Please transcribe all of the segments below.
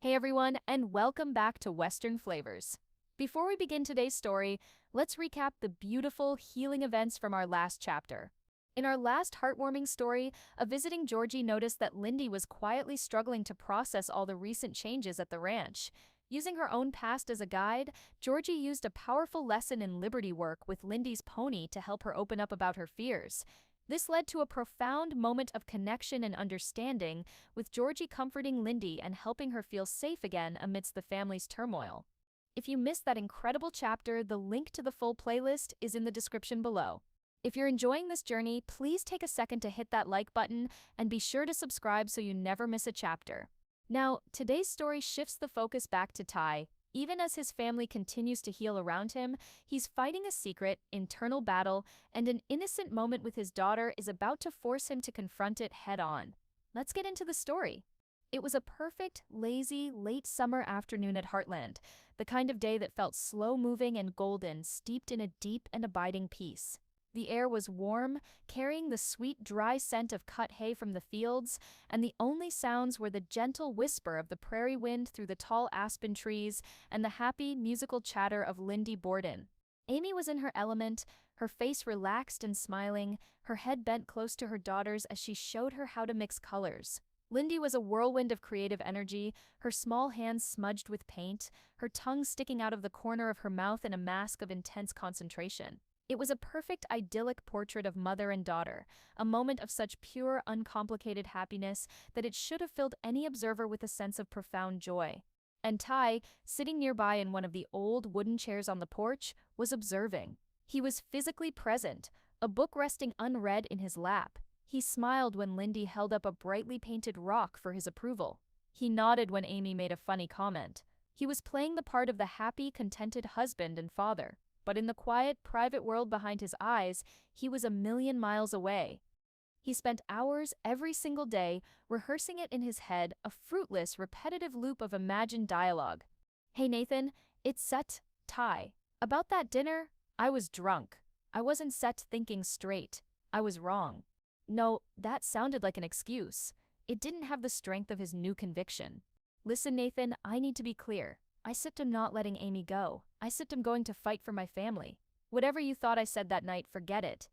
Hey everyone, and welcome back to Western Flavors. Before we begin today's story, let's recap the beautiful, healing events from our last chapter. In our last heartwarming story, a visiting Georgie noticed that Lindy was quietly struggling to process all the recent changes at the ranch. Using her own past as a guide, Georgie used a powerful lesson in liberty work with Lindy's pony to help her open up about her fears. This led to a profound moment of connection and understanding, with Georgie comforting Lindy and helping her feel safe again amidst the family's turmoil. If you missed that incredible chapter, the link to the full playlist is in the description below. If you're enjoying this journey, please take a second to hit that like button and be sure to subscribe so you never miss a chapter. Now, today's story shifts the focus back to Ty. Even as his family continues to heal around him, he's fighting a secret, internal battle, and an innocent moment with his daughter is about to force him to confront it head on. Let's get into the story. It was a perfect, lazy, late summer afternoon at Heartland, the kind of day that felt slow-moving and golden, steeped in a deep and abiding peace. The air was warm, carrying the sweet, dry scent of cut hay from the fields, and the only sounds were the gentle whisper of the prairie wind through the tall aspen trees and the happy, musical chatter of Lindy Borden. Amy was in her element, her face relaxed and smiling, her head bent close to her daughter's as she showed her how to mix colors. Lindy was a whirlwind of creative energy, her small hands smudged with paint, her tongue sticking out of the corner of her mouth in a mask of intense concentration. It was a perfect idyllic portrait of mother and daughter, a moment of such pure, uncomplicated happiness that it should have filled any observer with a sense of profound joy. And Ty, sitting nearby in one of the old wooden chairs on the porch, was observing. He was physically present, a book resting unread in his lap. He smiled when Lindy held up a brightly painted rock for his approval. He nodded when Amy made a funny comment. He was playing the part of the happy, contented husband and father. But in the quiet, private world behind his eyes, he was a million miles away. He spent hours every single day rehearsing it in his head, a fruitless, repetitive loop of imagined dialogue. "Hey Nathan, it's set, Ty. About that dinner, I was drunk. I wasn't set thinking straight. I was wrong." No, that sounded like an excuse. It didn't have the strength of his new conviction. "Listen, Nathan, I need to be clear. I sipped him not letting Amy go. I sipped him going to fight for my family. Whatever you thought I said that night, forget it."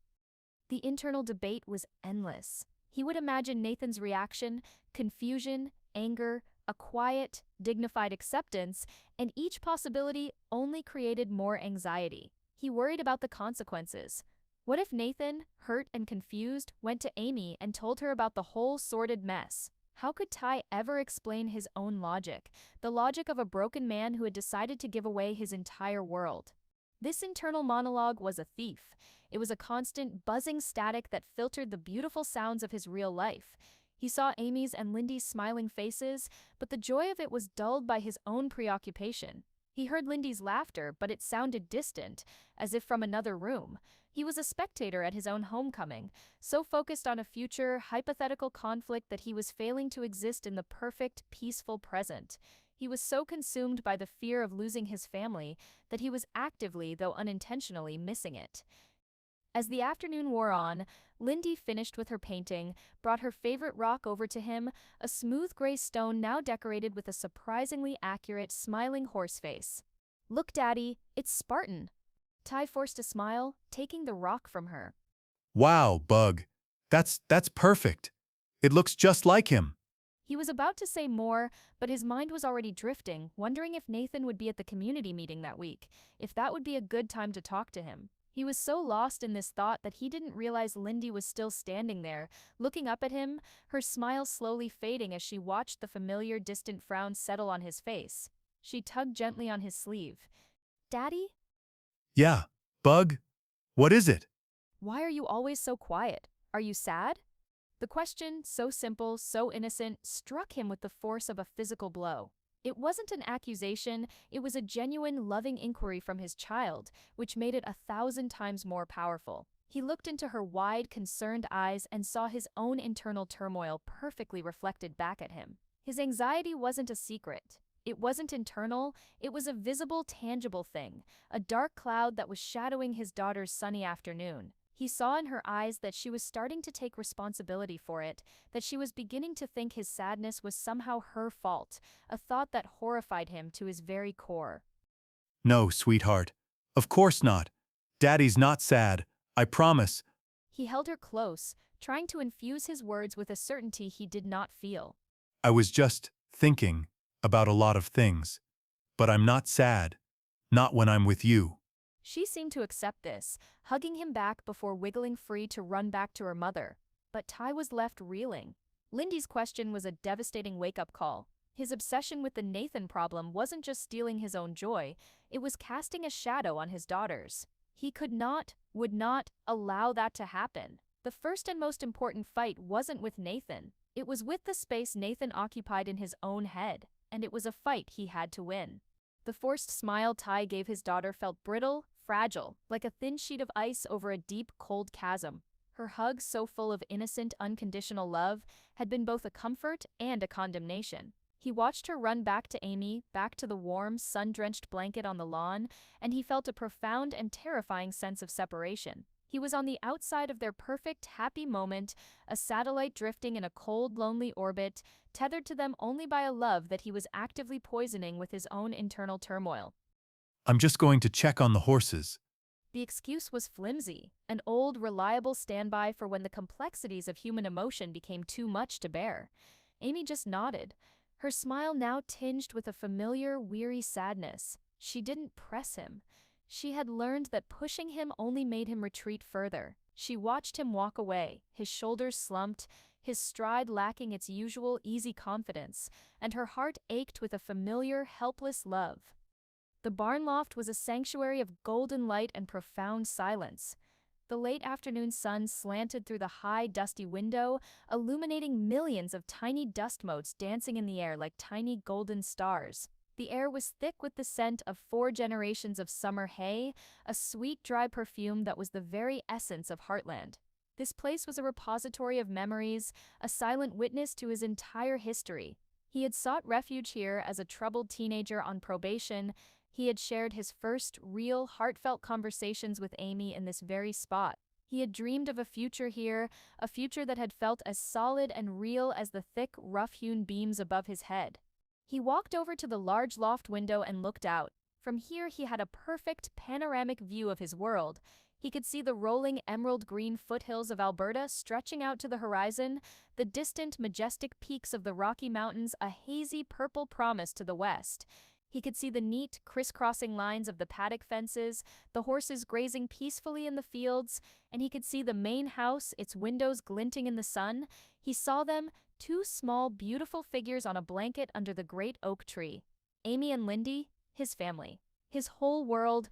The internal debate was endless. He would imagine Nathan's reaction, confusion, anger, a quiet, dignified acceptance, and each possibility only created more anxiety. He worried about the consequences. What if Nathan, hurt and confused, went to Amy and told her about the whole sordid mess? How could Ty ever explain his own logic, the logic of a broken man who had decided to give away his entire world? This internal monologue was a thief. It was a constant, buzzing static that filtered the beautiful sounds of his real life. He saw Amy's and Lindy's smiling faces, but the joy of it was dulled by his own preoccupation. He heard Lindy's laughter, but it sounded distant, as if from another room. He was a spectator at his own homecoming, so focused on a future, hypothetical conflict that he was failing to exist in the perfect, peaceful present. He was so consumed by the fear of losing his family that he was actively, though unintentionally, missing it. As the afternoon wore on, Lindy finished with her painting, brought her favorite rock over to him, a smooth gray stone now decorated with a surprisingly accurate, smiling horse face. "Look, Daddy, it's Spartan." Ty forced a smile, taking the rock from her. Wow, Bug. That's perfect. It looks just like him. He was about to say more, but his mind was already drifting, wondering if Nathan would be at the community meeting that week, if that would be a good time to talk to him. He was so lost in this thought that he didn't realize Lindy was still standing there, looking up at him, her smile slowly fading as she watched the familiar, distant frown settle on his face. She tugged gently on his sleeve. "Daddy? Yeah, Bug. What is it? Why are you always so quiet? Are you sad?" The question, so simple, so innocent, struck him with the force of a physical blow. It wasn't an accusation, it was a genuine, loving inquiry from his child, which made it 1,000 times more powerful. He looked into her wide, concerned eyes and saw his own internal turmoil perfectly reflected back at him. His anxiety wasn't a secret. It wasn't internal, it was a visible, tangible thing, a dark cloud that was shadowing his daughter's sunny afternoon. He saw in her eyes that she was starting to take responsibility for it, that she was beginning to think his sadness was somehow her fault, a thought that horrified him to his very core. No, sweetheart. Of course not. Daddy's not sad. I promise. He held her close, trying to infuse his words with a certainty he did not feel. I was just thinking about a lot of things. But I'm not sad. Not when I'm with you. She seemed to accept this, hugging him back before wiggling free to run back to her mother. But Ty was left reeling. Lindy's question was a devastating wake-up call. His obsession with the Nathan problem wasn't just stealing his own joy, it was casting a shadow on his daughter's. He would not allow that to happen. The first and most important fight wasn't with Nathan. It was with the space Nathan occupied in his own head, and it was a fight he had to win. The forced smile Ty gave his daughter felt brittle, fragile, like a thin sheet of ice over a deep, cold chasm. Her hug, so full of innocent, unconditional love, had been both a comfort and a condemnation. He watched her run back to Amy, back to the warm, sun-drenched blanket on the lawn, and he felt a profound and terrifying sense of separation. He was on the outside of their perfect, happy moment, a satellite drifting in a cold, lonely orbit, tethered to them only by a love that he was actively poisoning with his own internal turmoil. I'm just going to check on the horses. The excuse was flimsy, an old, reliable standby for when the complexities of human emotion became too much to bear. Amy just nodded, her smile now tinged with a familiar, weary sadness. She didn't press him. She had learned that pushing him only made him retreat further. She watched him walk away, his shoulders slumped, his stride lacking its usual easy confidence, and her heart ached with a familiar, helpless love. The barn loft was a sanctuary of golden light and profound silence. The late afternoon sun slanted through the high, dusty window, illuminating millions of tiny dust motes dancing in the air like tiny golden stars. The air was thick with the scent of 4 generations of summer hay, a sweet, dry perfume that was the very essence of Heartland. This place was a repository of memories, a silent witness to his entire history. He had sought refuge here as a troubled teenager on probation. He had shared his first real, heartfelt conversations with Amy in this very spot. He had dreamed of a future here, a future that had felt as solid and real as the thick, rough-hewn beams above his head. He walked over to the large loft window and looked out. From here he had a perfect, panoramic view of his world. He could see the rolling emerald-green foothills of Alberta stretching out to the horizon, the distant, majestic peaks of the Rocky Mountains a hazy purple promise to the west. He could see the neat, crisscrossing lines of the paddock fences, the horses grazing peacefully in the fields, and he could see the main house, its windows glinting in the sun. He saw them, 2 small, beautiful figures on a blanket under the great oak tree. Amy and Lindy, his family. His whole world.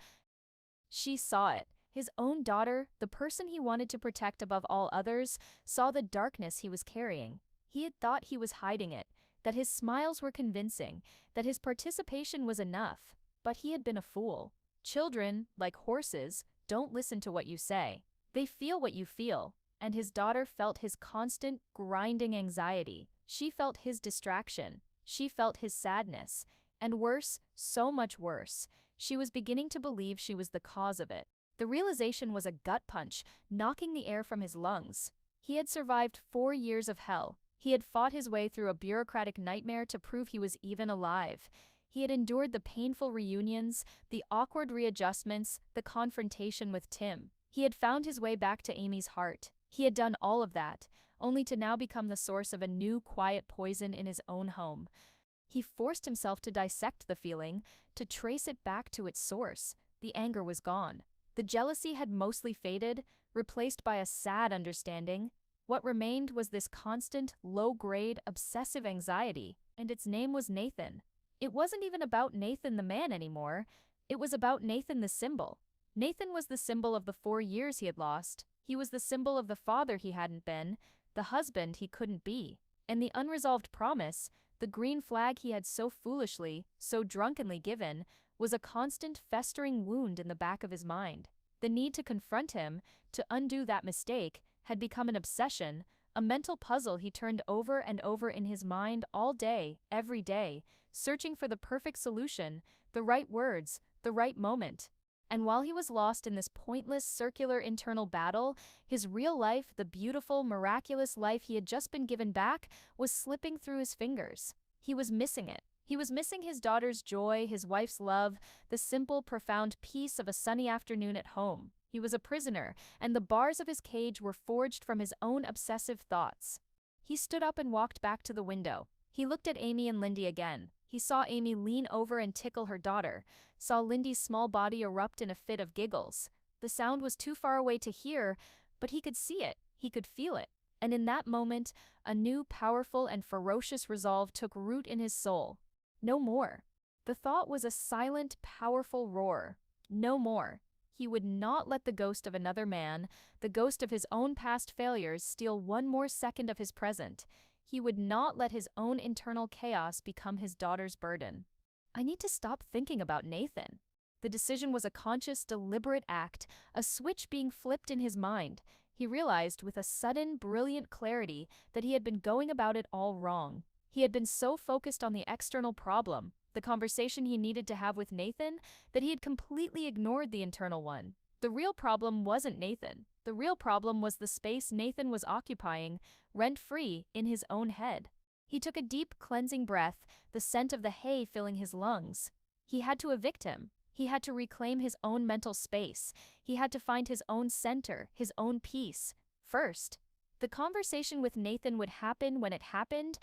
She saw it. His own daughter, the person he wanted to protect above all others, saw the darkness he was carrying. He had thought he was hiding it, that his smiles were convincing, that his participation was enough. But he had been a fool. Children, like horses, don't listen to what you say. They feel what you feel. And his daughter felt his constant, grinding anxiety. She felt his distraction. She felt his sadness. And worse, so much worse, she was beginning to believe she was the cause of it. The realization was a gut punch, knocking the air from his lungs. He had survived 4 years of hell. He had fought his way through a bureaucratic nightmare to prove he was even alive. He had endured the painful reunions, the awkward readjustments, the confrontation with Tim. He had found his way back to Amy's heart. He had done all of that, only to now become the source of a new, quiet poison in his own home. He forced himself to dissect the feeling, to trace it back to its source. The anger was gone. The jealousy had mostly faded, replaced by a sad understanding. What remained was this constant, low-grade, obsessive anxiety, and its name was Nathan. It wasn't even about Nathan the man anymore. It was about Nathan the symbol. Nathan was the symbol of the 4 years he had lost. He was the symbol of the father he hadn't been, the husband he couldn't be. And the unresolved promise, the green flag he had so foolishly, so drunkenly given, was a constant festering wound in the back of his mind. The need to confront him, to undo that mistake, had become an obsession, a mental puzzle he turned over and over in his mind all day, every day, searching for the perfect solution, the right words, the right moment. And while he was lost in this pointless circular internal battle, his real life, the beautiful, miraculous life he had just been given back, was slipping through his fingers. He was missing it. He was missing his daughter's joy, his wife's love, the simple, profound peace of a sunny afternoon at home. He was a prisoner, and the bars of his cage were forged from his own obsessive thoughts. He stood up and walked back to the window. He looked at Amy and Lindy again. He saw Amy lean over and tickle her daughter, saw Lindy's small body erupt in a fit of giggles. The sound was too far away to hear, but he could see it, he could feel it. And in that moment, a new, powerful, and ferocious resolve took root in his soul. No more. The thought was a silent, powerful roar. No more. He would not let the ghost of another man, the ghost of his own past failures, steal one more second of his present. He would not let his own internal chaos become his daughter's burden. I need to stop thinking about Nathan. The decision was a conscious, deliberate act, a switch being flipped in his mind. He realized with a sudden, brilliant clarity that he had been going about it all wrong. He had been so focused on the external problem, the conversation he needed to have with Nathan, that he had completely ignored the internal one. The real problem wasn't Nathan. The real problem was the space Nathan was occupying, rent-free, in his own head. He took a deep, cleansing breath, the scent of the hay filling his lungs. He had to evict him. He had to reclaim his own mental space. He had to find his own center, his own peace. First, the conversation with Nathan would happen when it happened.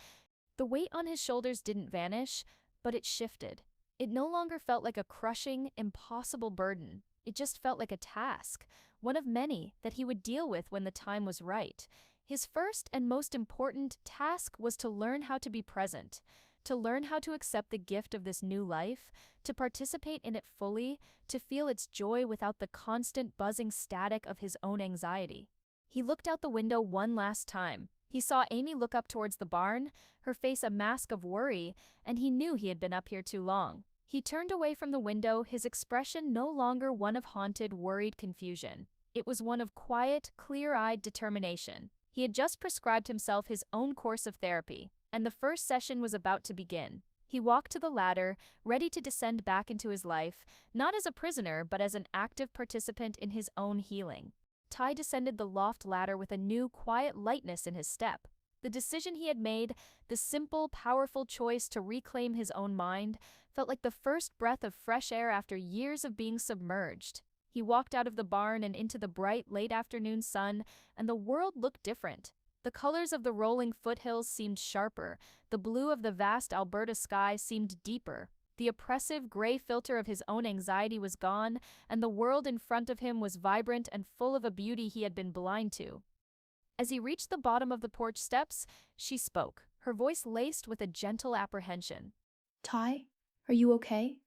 The weight on his shoulders didn't vanish, but it shifted. It no longer felt like a crushing, impossible burden. It just felt like a task, one of many that he would deal with when the time was right. His first and most important task was to learn how to be present, to learn how to accept the gift of this new life, to participate in it fully, to feel its joy without the constant buzzing static of his own anxiety. He looked out the window one last time. He saw Amy look up towards the barn, her face a mask of worry, and he knew he had been up here too long. He turned away from the window, his expression no longer one of haunted, worried confusion. It was one of quiet, clear-eyed determination. He had just prescribed himself his own course of therapy, and the first session was about to begin. He walked to the ladder, ready to descend back into his life, not as a prisoner but as an active participant in his own healing. Ty descended the loft ladder with a new, quiet lightness in his step. The decision he had made, the simple, powerful choice to reclaim his own mind, felt like the first breath of fresh air after years of being submerged. He walked out of the barn and into the bright, late afternoon sun, and the world looked different. The colors of the rolling foothills seemed sharper, the blue of the vast Alberta sky seemed deeper. The oppressive gray filter of his own anxiety was gone, and the world in front of him was vibrant and full of a beauty he had been blind to. As he reached the bottom of the porch steps, she spoke, her voice laced with a gentle apprehension. Ty, are you okay?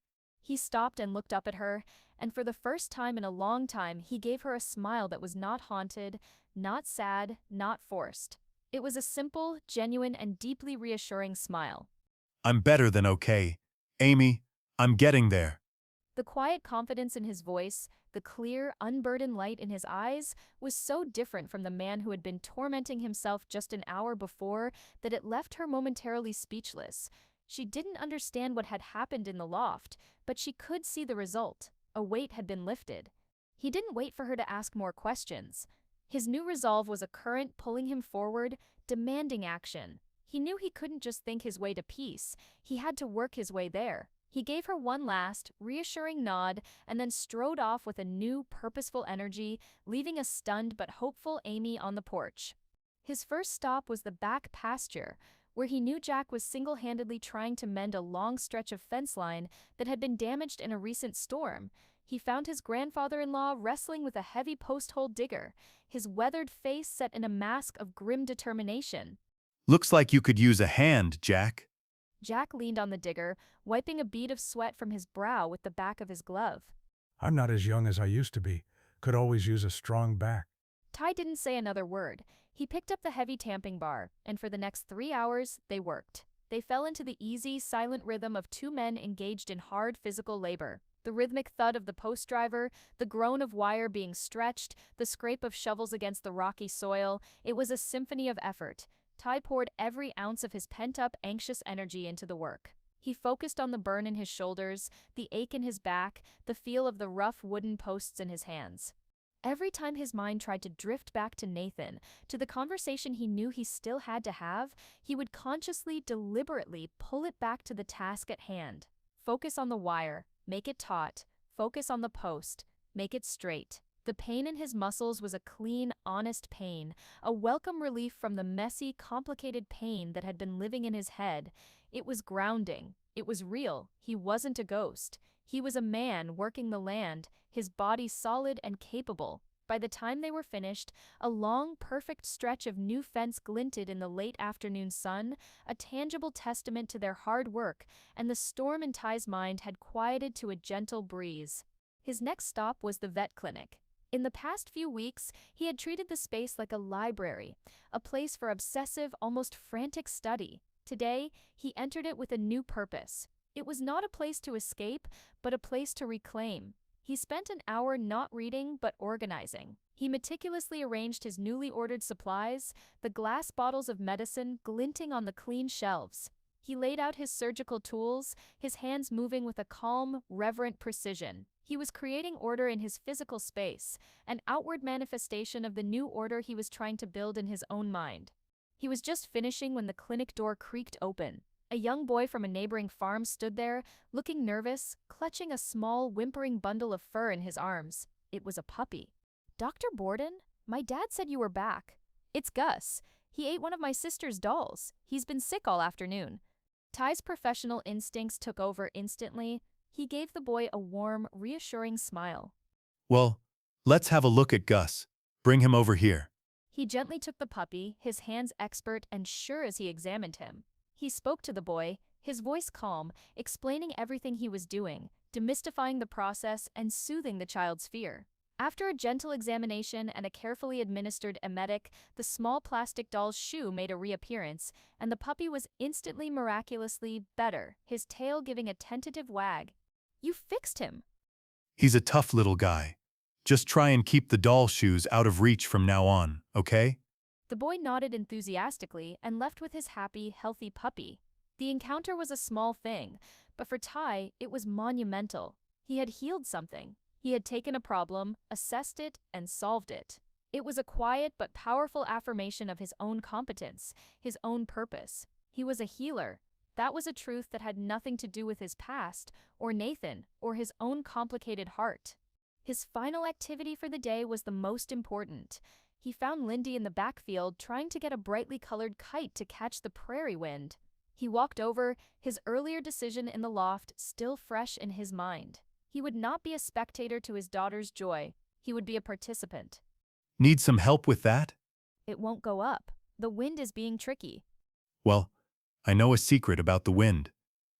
He stopped and looked up at her, and for the first time in a long time, he gave her a smile that was not haunted, not sad, not forced. It was a simple, genuine, and deeply reassuring smile. I'm better than okay. Amy, I'm getting there. The quiet confidence in his voice, the clear, unburdened light in his eyes, was so different from the man who had been tormenting himself just an hour before that it left her momentarily speechless. She didn't understand what had happened in the loft, but she could see the result. A weight had been lifted. He didn't wait for her to ask more questions. His new resolve was a current pulling him forward, demanding action. He knew he couldn't just think his way to peace. He had to work his way there. He gave her one last, reassuring nod and then strode off with a new, purposeful energy, leaving a stunned but hopeful Amy on the porch. His first stop was the back pasture, where he knew Jack was single-handedly trying to mend a long stretch of fence line that had been damaged in a recent storm. He found his grandfather-in-law wrestling with a heavy post-hole digger, his weathered face set in a mask of grim determination. Looks like you could use a hand, Jack. Jack leaned on the digger, wiping a bead of sweat from his brow with the back of his glove. I'm not as young as I used to be. Could always use a strong back. Ty didn't say another word. He picked up the heavy tamping bar, and for the next 3 hours, they worked. They fell into the easy, silent rhythm of two men engaged in hard physical labor. The rhythmic thud of the post driver, the groan of wire being stretched, the scrape of shovels against the rocky soil. It was a symphony of effort. Ty poured every ounce of his pent-up, anxious energy into the work. He focused on the burn in his shoulders, the ache in his back, the feel of the rough wooden posts in his hands. Every time his mind tried to drift back to Nathan, to the conversation he knew he still had to have, he would consciously, deliberately pull it back to the task at hand. Focus on the wire, make it taut. Focus on the post, make it straight. The pain in his muscles was a clean, honest pain, a welcome relief from the messy, complicated pain that had been living in his head. It was grounding. It was real. He wasn't a ghost. He was a man working the land, his body solid and capable. By the time they were finished, a long, perfect stretch of new fence glinted in the late afternoon sun, a tangible testament to their hard work, and the storm in Ty's mind had quieted to a gentle breeze. His next stop was the vet clinic. In the past few weeks, he had treated the space like a library, a place for obsessive, almost frantic study. Today, he entered it with a new purpose. It was not a place to escape, but a place to reclaim. He spent an hour not reading, but organizing. He meticulously arranged his newly ordered supplies, the glass bottles of medicine glinting on the clean shelves. He laid out his surgical tools, his hands moving with a calm, reverent precision. He was creating order in his physical space, an outward manifestation of the new order he was trying to build in his own mind. He was just finishing when the clinic door creaked open. A young boy from a neighboring farm stood there, looking nervous, clutching a small, whimpering bundle of fur in his arms. It was a puppy. "Dr. Borden, my dad said you were back." "It's Gus. He ate one of my sister's dolls. He's been sick all afternoon." Ty's professional instincts took over instantly. He gave the boy a warm, reassuring smile. Well, let's have a look at Gus. Bring him over here. He gently took the puppy, his hands expert and sure as he examined him. He spoke to the boy, his voice calm, explaining everything he was doing, demystifying the process and soothing the child's fear. After a gentle examination and a carefully administered emetic, the small plastic doll's shoe made a reappearance, and the puppy was instantly miraculously better, his tail giving a tentative wag. "You fixed him." He's a tough little guy. Just try and keep the doll shoes out of reach from now on, okay? The boy nodded enthusiastically and left with his happy, healthy puppy. The encounter was a small thing, but for Ty, it was monumental. He had healed something. He had taken a problem, assessed it, and solved it. It was a quiet but powerful affirmation of his own competence, his own purpose. He was a healer. That was a truth that had nothing to do with his past, or Nathan, or his own complicated heart. His final activity for the day was the most important. He found Lindy in the backfield trying to get a brightly colored kite to catch the prairie wind. He walked over, his earlier decision in the loft still fresh in his mind. He would not be a spectator to his daughter's joy. He would be a participant. Need some help with that? "It won't go up. The wind is being tricky." Well, I know a secret about the wind.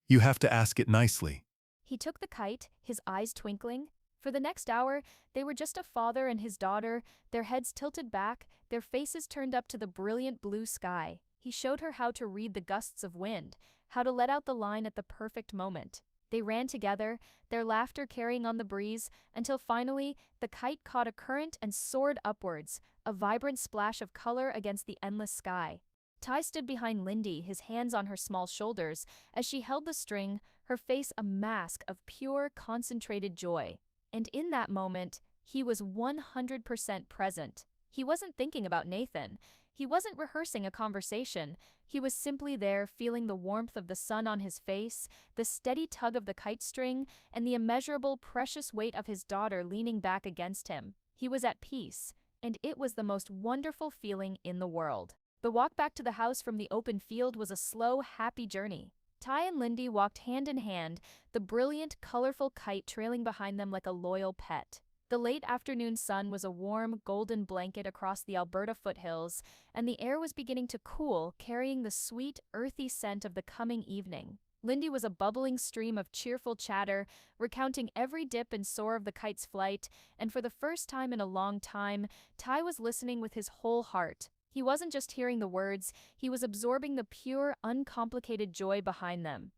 You have to ask it nicely. He took the kite, his eyes twinkling. For the next hour, they were just a father and his daughter, their heads tilted back, their faces turned up to the brilliant blue sky. He showed her how to read the gusts of wind, how to let out the line at the perfect moment. They ran together, their laughter carrying on the breeze, until finally, the kite caught a current and soared upwards, a vibrant splash of color against the endless sky. Ty stood behind Lindy, his hands on her small shoulders, as she held the string, her face a mask of pure, concentrated joy. And in that moment, he was 100% present. He wasn't thinking about Nathan. He wasn't rehearsing a conversation. He was simply there, feeling the warmth of the sun on his face, the steady tug of the kite string, and the immeasurable, precious weight of his daughter leaning back against him. He was at peace, and it was the most wonderful feeling in the world. The walk back to the house from the open field was a slow, happy journey. Ty and Lindy walked hand in hand, the brilliant, colorful kite trailing behind them like a loyal pet. The late afternoon sun was a warm, golden blanket across the Alberta foothills, and the air was beginning to cool, carrying the sweet, earthy scent of the coming evening. Lindy was a bubbling stream of cheerful chatter, recounting every dip and soar of the kite's flight, and for the first time in a long time, Ty was listening with his whole heart. He wasn't just hearing the words, he was absorbing the pure, uncomplicated joy behind them.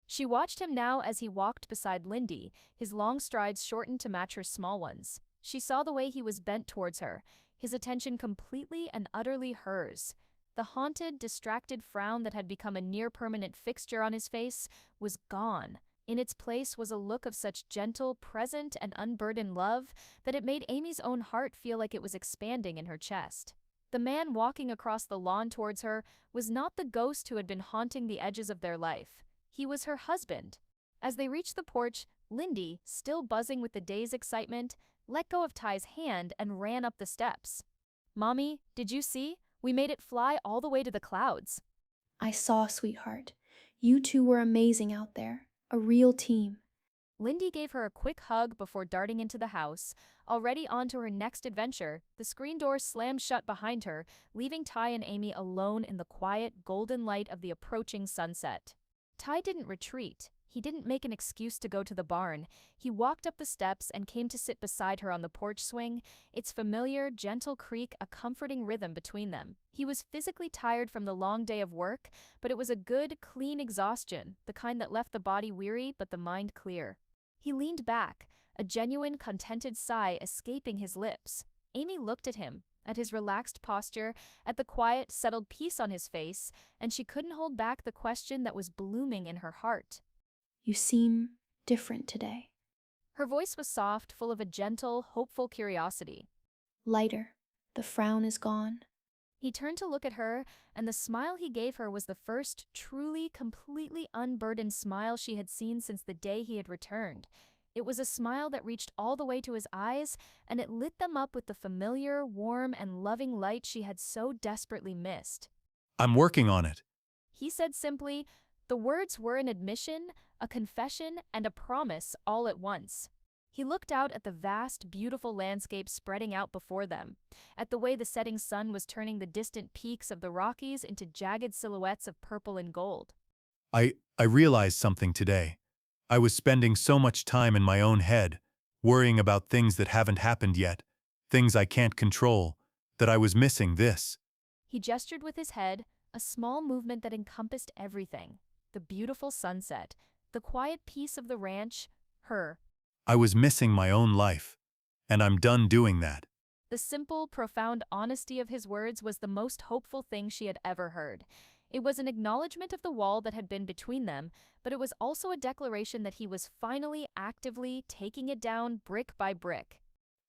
She watched him now as he walked beside Lindy, his long strides shortened to match her small ones. She saw the way he was bent towards her, his attention completely and utterly hers. The haunted, distracted frown that had become a near-permanent fixture on his face was gone. In its place was a look of such gentle, present, and unburdened love that it made Amy's own heart feel like it was expanding in her chest. The man walking across the lawn towards her was not the ghost who had been haunting the edges of their life. He was her husband. As they reached the porch, Lindy, still buzzing with the day's excitement, let go of Ty's hand and ran up the steps. "Mommy, did you see? We made it fly all the way to the clouds." I saw, sweetheart. You two were amazing out there. A real team. Lindy gave her a quick hug before darting into the house. Already on to her next adventure, the screen door slammed shut behind her, leaving Ty and Amy alone in the quiet, golden light of the approaching sunset. Ty didn't retreat. He didn't make an excuse to go to the barn. He walked up the steps and came to sit beside her on the porch swing, its familiar, gentle creak a comforting rhythm between them. He was physically tired from the long day of work, but it was a good, clean exhaustion, the kind that left the body weary but the mind clear. He leaned back, a genuine, contented sigh escaping his lips. Amy looked at him, at his relaxed posture, at the quiet, settled peace on his face, and she couldn't hold back the question that was blooming in her heart. You seem different today. Her voice was soft, full of a gentle, hopeful curiosity. Lighter. The frown is gone. He turned to look at her, and the smile he gave her was the first truly, completely unburdened smile she had seen since the day he had returned. It was a smile that reached all the way to his eyes, and it lit them up with the familiar, warm, and loving light she had so desperately missed. I'm working on it. He said simply. The words were an admission, a confession, and a promise all at once. He looked out at the vast, beautiful landscape spreading out before them, at the way the setting sun was turning the distant peaks of the Rockies into jagged silhouettes of purple and gold. I realized something today. I was spending so much time in my own head, worrying about things that haven't happened yet, things I can't control, that I was missing this. He gestured with his head, a small movement that encompassed everything. The beautiful sunset, the quiet peace of the ranch, her. I was missing my own life, and I'm done doing that. The simple, profound honesty of his words was the most hopeful thing she had ever heard. It was an acknowledgement of the wall that had been between them, but it was also a declaration that he was finally actively taking it down brick by brick.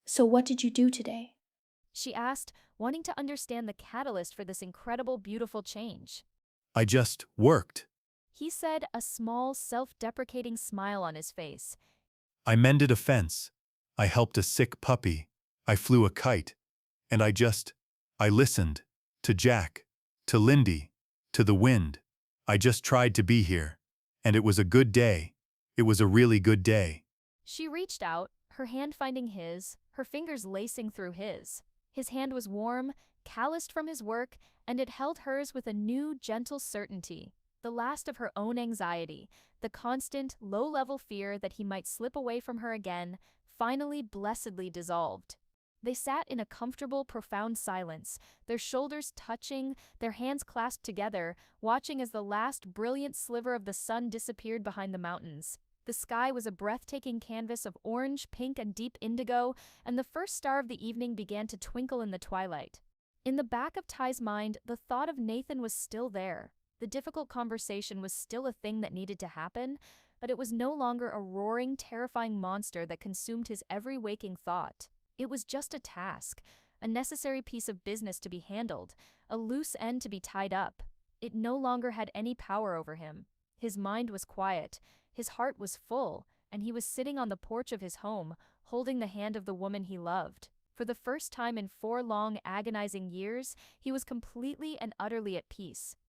So what did you do today? She asked, wanting to understand the catalyst for this incredible, beautiful change. I just worked. He said, a small, self-deprecating smile on his face. I mended a fence. I helped a sick puppy. I flew a kite. And I listened. To Jack. To Lindy. To the wind. I just tried to be here. And it was a good day. It was a really good day. She reached out, her hand finding his, her fingers lacing through his. His hand was warm, calloused from his work, and it held hers with a new, gentle certainty. The last of her own anxiety, the constant, low-level fear that he might slip away from her again, finally blessedly dissolved. They sat in a comfortable, profound silence, their shoulders touching, their hands clasped together, watching as the last brilliant sliver of the sun disappeared behind the mountains. The sky was a breathtaking canvas of orange, pink, and deep indigo, and the first star of the evening began to twinkle in the twilight. In the back of Ty's mind, the thought of Nathan was still there. The difficult conversation was still a thing that needed to happen, but it was no longer a roaring, terrifying monster that consumed his every waking thought. It was just a task, a necessary piece of business to be handled, a loose end to be tied up. It no longer had any power over him. His mind was quiet, his heart was full, and he was sitting on the porch of his home, holding the hand of the woman he loved. For the first time in 4 long, agonizing years, he was completely and utterly at peace.